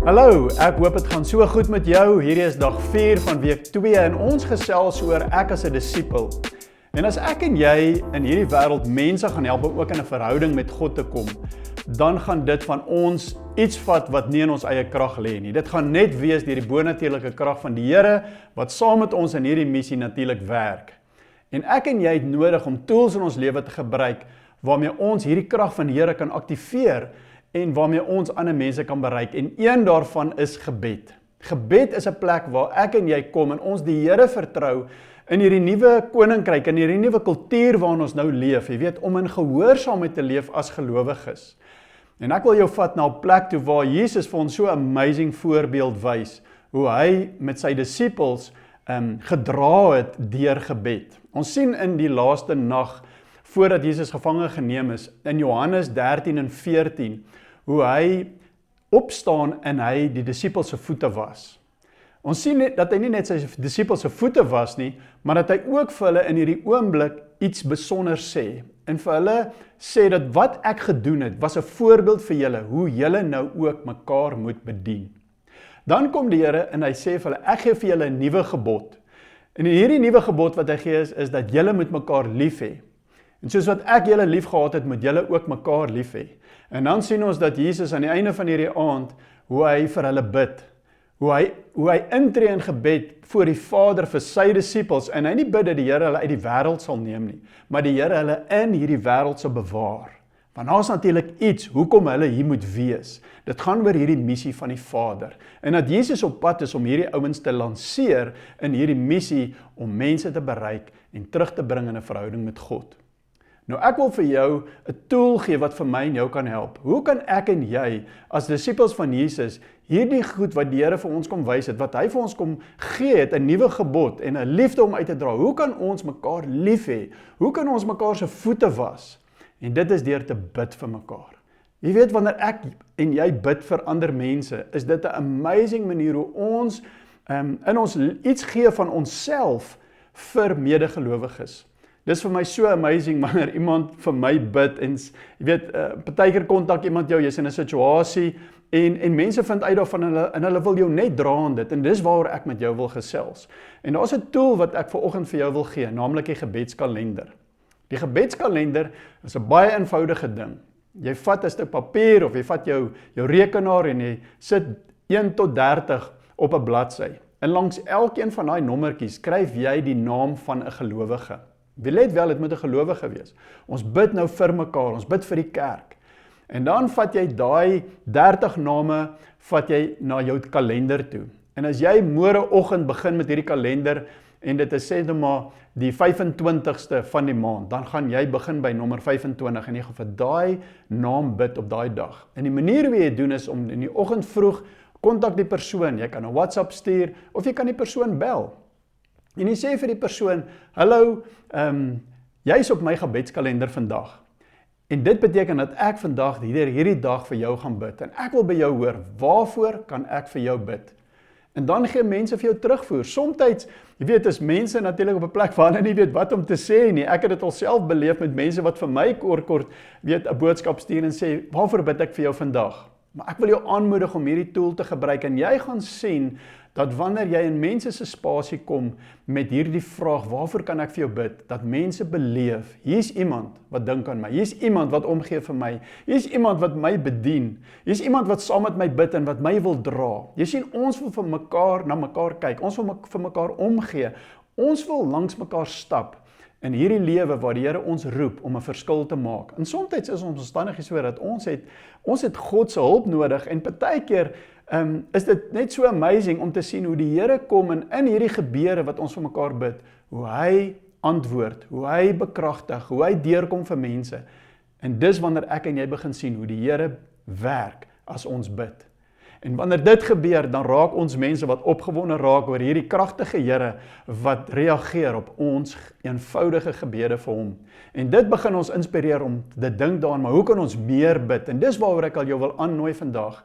Hallo, ek hoop het gaan so goed met jou. Hierdie is dag 4 van week 2 en ons gesels oor ek as 'n disipel. En as ek en jy in hierdie wêreld mense gaan help om ook in 'n verhouding met God te kom, dan gaan dit van ons iets vat wat nie in ons eie krag lê nie. Dit gaan net wees deur die bonatuurlike krag van die Here wat saam met ons in hierdie missie natuurlik werk. En ek en jy het nodig om tools in ons lewe te gebruik waarmee ons hierdie krag van die Here kan aktiveer en waarmee ons ander mense kan bereik. En een daarvan is gebed. Gebed is 'n plek waar ek en jy kom en ons die Here vertrou in hierdie nuwe koninkryk, in hierdie nuwe kultuur waarin ons nou leef, jy weet, om in gehoorsaamheid te leef as gelowiges. En ek wil jou vat na 'n plek toe waar Jesus vir ons so 'n amazing voorbeeld wys, hoe hy met sy disippels gedra het deur gebed. Ons sien in die laaste nag, voordat Jesus gevange geneem is, in Johannes 13 en 14, hoe hy opstaan en hy die disippels se voete was. Ons sien net dat hy nie net sy disippels se voete was nie, maar dat hy ook vir hulle in hierdie oomblik iets besonders sê. En vir hulle sê dat wat ek gedoen het, was 'n voorbeeld vir julle, hoe julle nou ook mekaar moet bedien. Dan kom die Here en hy sê vir hulle, ek gee vir julle 'n nuwe gebod. En hierdie nuwe gebod wat hy gee is dat julle moet mekaar lief hê. En soos wat ek julle lief gehad het, moet julle ook mekaar lief hê. En dan sien ons dat Jesus aan die einde van hierdie aand, hoe hy vir hulle bid. Hoe hy intree in gebed voor die Vader vir sy disippels, en hy nie bid dat die Here hulle uit die wêreld sal neem nie, maar die Here hulle in hierdie wêreld sal bewaar. Want daar is natuurlik iets, hoekom hulle hier moet wees. Dit gaan oor hierdie missie van die Vader. En dat Jesus op pad is om hierdie ouens te lanseer in hierdie missie om mense te bereik en terug te bring in 'n verhouding met God. Nou ek wil vir jou 'n tool gee wat vir my en jou kan help. Hoe kan ek en jy as disippels van Jesus hierdie goed wat die Here vir ons kom wys het, wat hy vir ons kom gee het, 'n nuwe gebod en 'n liefde om uit te dra. Hoe kan ons mekaar lief hê? Hoe kan ons mekaar se voete was? En dit is deur te bid vir mekaar. Jy weet, wanneer ek en jy bid vir ander mense, is dit 'n amazing manier hoe ons in ons iets gee van onsself vir medegelowiges. Dis vir my so amazing wanneer iemand vir my bid en jy weet, partykeer kontak iemand jou, jy's in 'n situasie en mense vind uit daarvan en hulle wil jou net dra aan dit en dis waaroor ek met jou wil gesels. En daar's 'n tool wat ek vanoggend vir jou wil gee, naamlik die gebedskalender. Die gebedskalender is 'n baie eenvoudige ding. Jy vat 'n stuk papier of jy vat jou rekenaar en jy sit 1 tot 30 op 'n bladsy. En langs elkeen van daai nommertjies skryf jy die naam van 'n gelowige. Let wel, dit moet 'n gelowige wees. Ons bid nou vir mekaar, ons bid vir die kerk. En dan vat jy daai 30 name, vat jy na jou kalender toe. En as jy môreoggend begin met hierdie kalender, en dit is sê nou maar die 25ste van die maand, dan gaan jy begin by nommer 25 en jy gaan vir daai naam bid op daai dag. En die manier hoe jy doen is om in die oggend vroeg, kontak die persoon, jy kan 'n WhatsApp stuur, of jy kan die persoon bel. En jy sê vir die persoon, hallo, jy is op my gebedskalender vandag. En dit beteken dat ek vandag hierdie dag vir jou gaan bid. En ek wil by jou hoor, waarvoor kan ek vir jou bid? En dan gee mense vir jou terugvoer. Somstyds, jy weet, is mense natuurlik op 'n plek waar hulle nie weet wat om te sê nie. Ek het dit al self beleef met mense wat vir my kort, weet, 'n boodskap stuur en sê, waarvoor bid ek vir jou vandag? Maar ek wil jou aanmoedig om hierdie tool te gebruik en jy gaan sien dat wanneer jy in mense se spasie kom met hierdie vraag, waarvoor kan ek vir jou bid? Dat mense beleef, hier's iemand wat dink aan my, hier's iemand wat omgee vir my, hier's iemand wat my bedien, hier's iemand wat saam met my bid en wat my wil dra. Jy sien, ons wil vir mekaar na mekaar kyk, ons wil vir mekaar omgee, ons wil langs mekaar stap in hierdie lewe waar die Here ons roep om 'n verskil te maak. En soms is ons omstandighede so dat ons het God se hulp nodig en partykeer is dit net so amazing om te sien hoe die Here kom en in hierdie gebeure wat ons vir mekaar bid, hoe hy antwoord, hoe hy bekragtig, hoe hy deurkom vir mense. En dis wanneer ek en jy begin sien hoe die Here werk as ons bid. En wanneer dit gebeur, dan raak ons mense wat opgewonde raak oor hierdie kragtige Here wat reageer op ons eenvoudige gebede vir hom. En dit begin ons inspireer om te dink daaraan, maar hoe kan ons meer bid? En dis waaroor ek al jou wil aannooi vandag,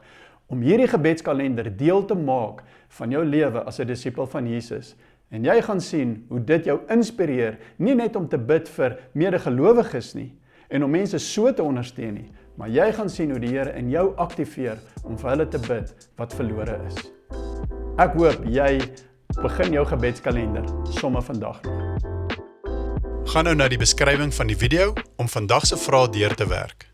om hierdie gebedskalender deel te maak van jou lewe as 'n disipel van Jesus. En jy gaan sien hoe dit jou inspireer, nie net om te bid vir medegelowiges nie, en om mense so te ondersteun nie, maar jy gaan sien hoe die Here in jou aktiveer om vir hulle te bid wat verlore is. Ek hoop jy begin jou gebedskalender sommer vandag nog. Gaan nou na die beskrywing van die video om vandag se vraag deur te werk.